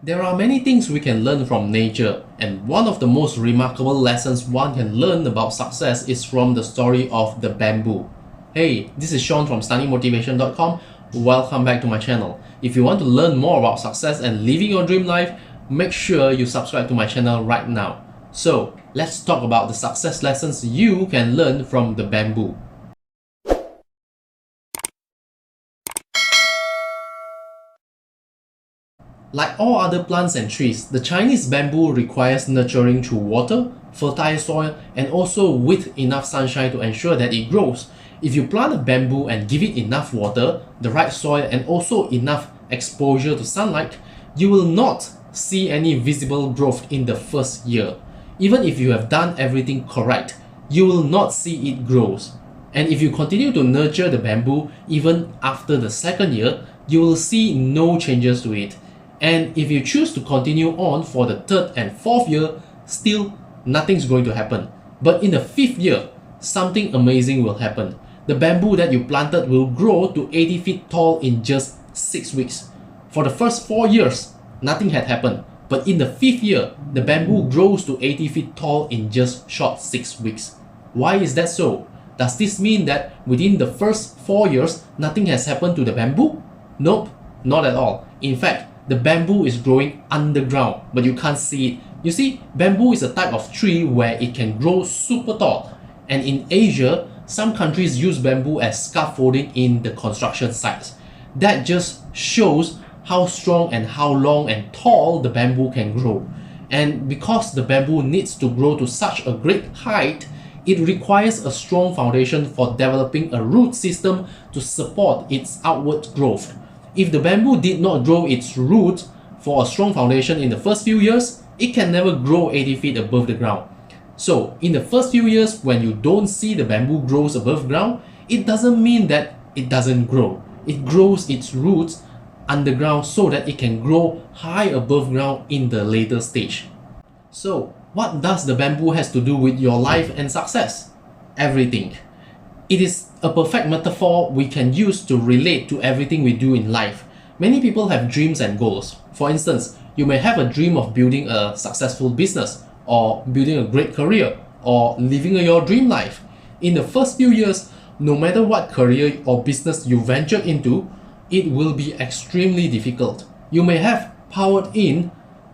There are many things we can learn from nature, and one of the most remarkable lessons one can learn about success is from the story of the bamboo. Hey, this is Sean from studymotivation.com. Welcome back to my channel. If you want to learn more about success and living your dream life, make sure you subscribe to my channel right now. So, let's talk about the success lessons you can learn from the bamboo. Like all other plants and trees, the Chinese bamboo requires nurturing through water, fertile soil, and also with enough sunshine to ensure that it grows. If you plant a bamboo and give it enough water, the right soil, and also enough exposure to sunlight, you will not see any visible growth in the first year. Even if you have done everything correct, you will not see it grows. And if you continue to nurture the bamboo even after the second year, you will see no changes to it. And if you choose to continue on for the third and fourth year, still nothing's going to happen. But in the fifth year, something amazing will happen. The bamboo that you planted will grow to 80 feet tall in just 6 weeks. For the first 4 years, nothing had happened. But in the fifth year, the bamboo grows to 80 feet tall in just short 6 weeks. Why is that so? Does this mean that within the first 4 years, nothing has happened to the bamboo? Nope, not at all. In fact, the bamboo is growing underground, but you can't see it. You see, bamboo is a type of tree where it can grow super tall. And in Asia, some countries use bamboo as scaffolding in the construction sites. That just shows how strong and how long and tall the bamboo can grow. And because the bamboo needs to grow to such a great height, it requires a strong foundation for developing a root system to support its outward growth. If the bamboo did not grow its roots for a strong foundation in the first few years, it can never grow 80 feet above the ground. So, in the first few years, when you don't see the bamboo grows above ground, it doesn't mean that it doesn't grow. It grows its roots underground so that it can grow high above ground in the later stage. So, what does the bamboo has to do with your life and success? Everything. It is a perfect metaphor we can use to relate to everything we do in life. Many people have dreams and goals. For instance, you may have a dream of building a successful business, or building a great career, or living your dream life. In the first few years, no matter what career or business you venture into, it will be extremely difficult. You may have poured in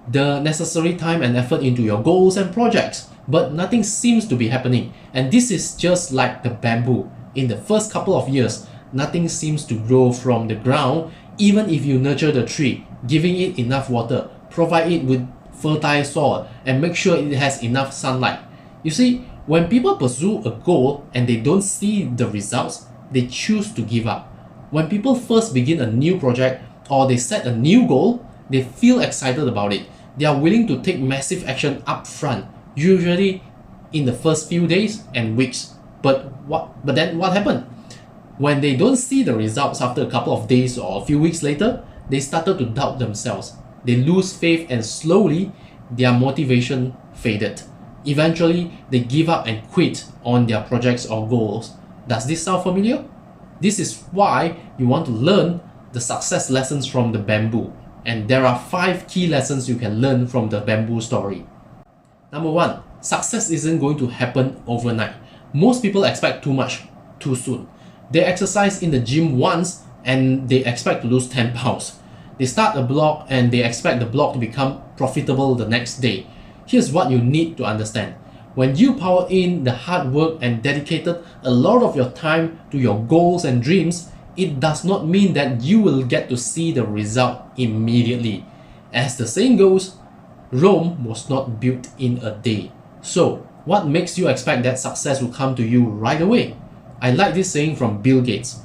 the necessary time and effort into your goals and projects, but nothing seems to be happening. And this is just like the bamboo. In the first couple of years, nothing seems to grow from the ground, even if you nurture the tree, giving it enough water, provide it with fertile soil, and make sure it has enough sunlight. You see, when people pursue a goal and they don't see the results, they choose to give up. When people first begin a new project or they set a new goal, they feel excited about it. They are willing to take massive action up front, usually in the first few days and weeks. But then what happened? When they don't see the results after a couple of days or a few weeks later, they started to doubt themselves. They lose faith and slowly their motivation faded. Eventually, they give up and quit on their projects or goals. Does this sound familiar? This is why you want to learn the success lessons from the bamboo. And there are 5 key lessons you can learn from the bamboo story. Number 1, success isn't going to happen overnight. Most people expect too much too soon. They exercise in the gym once and they expect to lose 10 pounds. They start a blog and they expect the blog to become profitable the next day. Here's what you need to understand. When you power in the hard work and dedicated a lot of your time to your goals and dreams, it does not mean that you will get to see the result immediately. As the saying goes, Rome was not built in a day. So, what makes you expect that success will come to you right away? I like this saying from Bill Gates.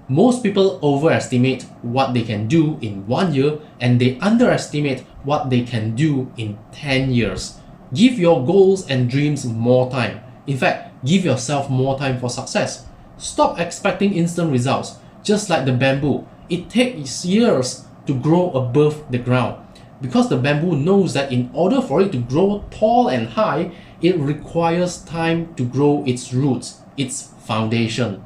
Most people overestimate what they can do in 1 year and they underestimate what they can do in 10 years. Give your goals and dreams more time. In fact, give yourself more time for success. Stop expecting instant results. Just like the bamboo, it takes years to grow above the ground. Because the bamboo knows that in order for it to grow tall and high, it requires time to grow its roots, its foundation.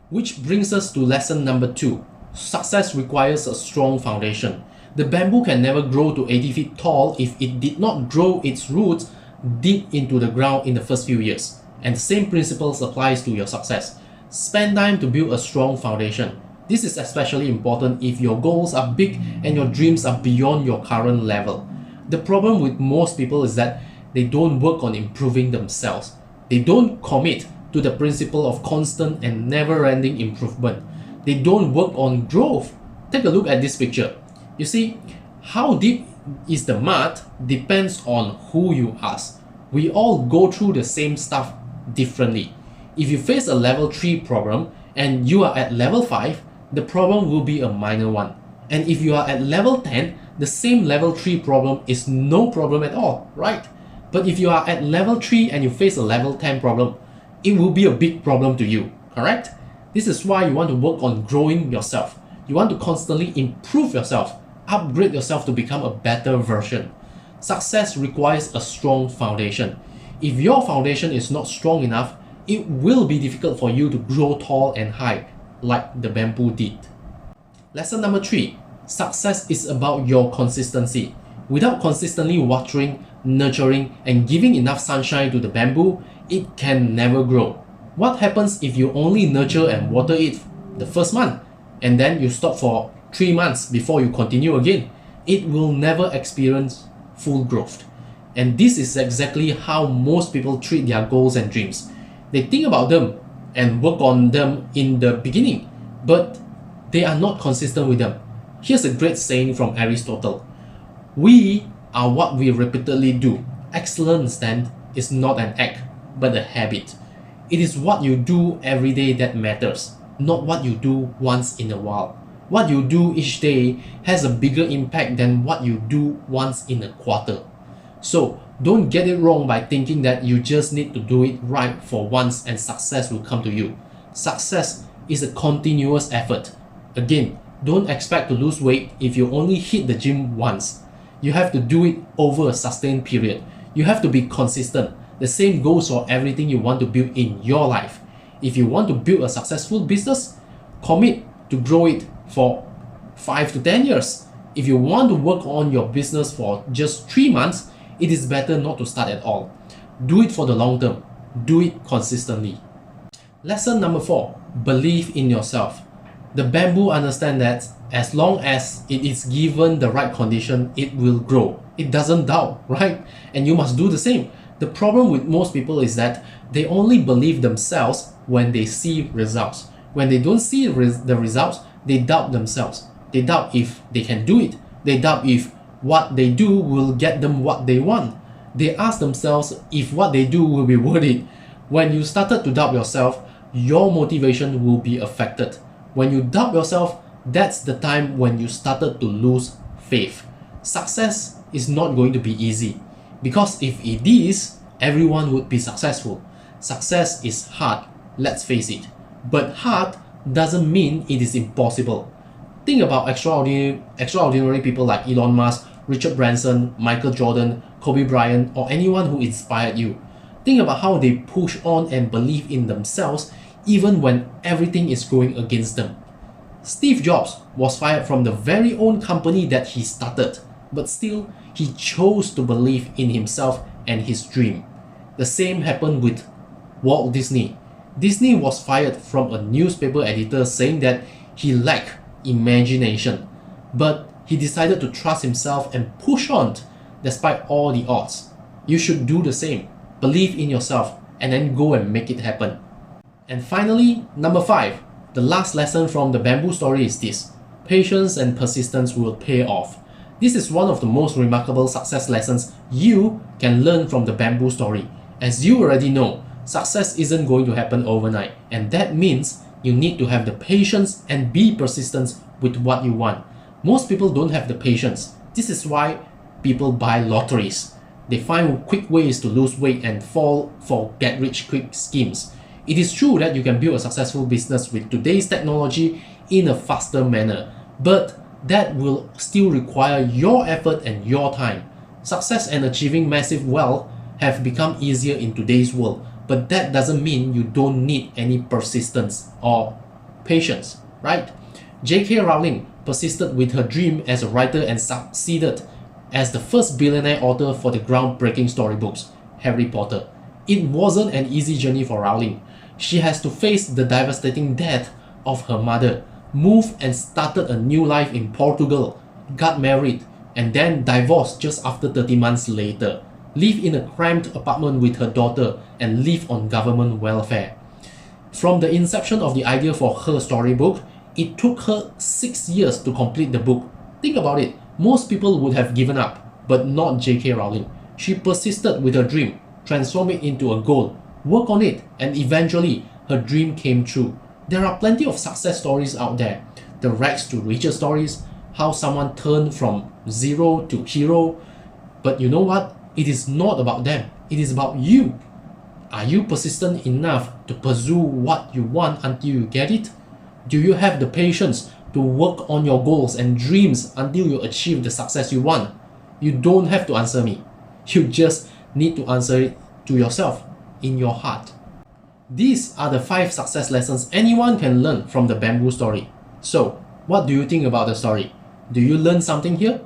Which brings us to lesson number 2. Success requires a strong foundation. The bamboo can never grow to 80 feet tall if it did not grow its roots deep into the ground in the first few years. And the same principles applies to your success. Spend time to build a strong foundation. This is especially important if your goals are big and your dreams are beyond your current level. The problem with most people is that they don't work on improving themselves. They don't commit to the principle of constant and never-ending improvement. They don't work on growth. Take a look at this picture. You see, how deep is the mud depends on who you ask. We all go through the same stuff differently. If you face a level 3 problem and you are at level 5, the problem will be a minor one. And if you are at level 10, the same level 3 problem is no problem at all, right? But if you are at level 3 and you face a level 10 problem, it will be a big problem to you, correct? This is why you want to work on growing yourself. You want to constantly improve yourself, upgrade yourself to become a better version. Success requires a strong foundation. If your foundation is not strong enough, it will be difficult for you to grow tall and high, like the bamboo did. Lesson number 3. Success is about your consistency. Without consistently watering, nurturing, and giving enough sunshine to the bamboo, it can never grow. What happens if you only nurture and water it the first month, and then you stop for 3 months before you continue again? It will never experience full growth. And this is exactly how most people treat their goals and dreams. They think about them and work on them in the beginning, but they are not consistent with them. Here's a great saying from Aristotle. We are what we repeatedly do. Excellence then is not an act, but a habit. It is what you do every day that matters, not what you do once in a while. What you do each day has a bigger impact than what you do once in a quarter. So don't get it wrong by thinking that you just need to do it right for once and success will come to you. Success is a continuous effort. Again, don't expect to lose weight if you only hit the gym once. You have to do it over a sustained period. You have to be consistent. The same goes for everything you want to build in your life. If you want to build a successful business, commit to grow it for 5 to 10 years. If you want to work on your business for just 3 months, it is better not to start at all. Do it for the long term. Do it consistently. Lesson number 4. Believe in yourself. The bamboo understands that as long as it is given the right condition, it will grow. It doesn't doubt, right? And you must do the same. The problem with most people is that they only believe themselves when they see results. When they don't see the results, they doubt themselves. They doubt if they can do it. They doubt if what they do will get them what they want. They ask themselves if what they do will be worth it. When you started to doubt yourself, your motivation will be affected. When you doubt yourself, that's the time when you started to lose faith. Success is not going to be easy, because if it is, everyone would be successful. Success is hard, let's face it. But hard doesn't mean it is impossible. Think about extraordinary people like Elon Musk, Richard Branson, Michael Jordan, Kobe Bryant, or anyone who inspired you. Think about how they push on and believe in themselves even when everything is going against them. Steve Jobs was fired from the very own company that he started, but still, he chose to believe in himself and his dream. The same happened with Walt Disney. Disney was fired from a newspaper editor saying that he lacked imagination, but he decided to trust himself and push on despite all the odds. You should do the same. Believe in yourself and then go and make it happen. And finally, number 5, the last lesson from the bamboo story is this: patience and persistence will pay off. This is one of the most remarkable success lessons you can learn from the bamboo story. As you already know, success isn't going to happen overnight, and that means you need to have the patience and be persistent with what you want. Most people don't have the patience. This is why people buy lotteries. They find quick ways to lose weight and fall for get-rich-quick schemes. It is true that you can build a successful business with today's technology in a faster manner, but that will still require your effort and your time. Success and achieving massive wealth have become easier in today's world, but that doesn't mean you don't need any persistence or patience, right? J.K. Rowling persisted with her dream as a writer and succeeded as the first billionaire author for the groundbreaking storybooks, Harry Potter. It wasn't an easy journey for Rowling. She has to face the devastating death of her mother, moved and started a new life in Portugal, got married, and then divorced just after 30 months later, live in a cramped apartment with her daughter, and live on government welfare. From the inception of the idea for her storybook, it took her 6 years to complete the book. Think about it, most people would have given up, but not J.K. Rowling. She persisted with her dream, transformed it into a goal, worked on it, and eventually her dream came true. There are plenty of success stories out there. The rags to riches stories, how someone turned from zero to hero. But you know what? It is not about them. It is about you. Are you persistent enough to pursue what you want until you get it? Do you have the patience to work on your goals and dreams until you achieve the success you want? You don't have to answer me. You just need to answer it to yourself in your heart. These are the 5 success lessons anyone can learn from the bamboo story. So, what do you think about the story? Do you learn something here?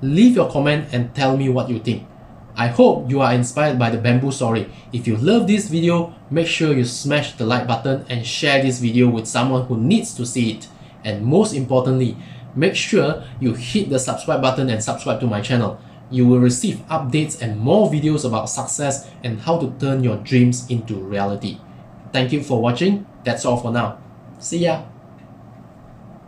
Leave your comment and tell me what you think. I hope you are inspired by the bamboo story. If you love this video, make sure you smash the like button and share this video with someone who needs to see it. And most importantly, make sure you hit the subscribe button and subscribe to my channel. You will receive updates and more videos about success and how to turn your dreams into reality. Thank you for watching. That's all for now. See ya!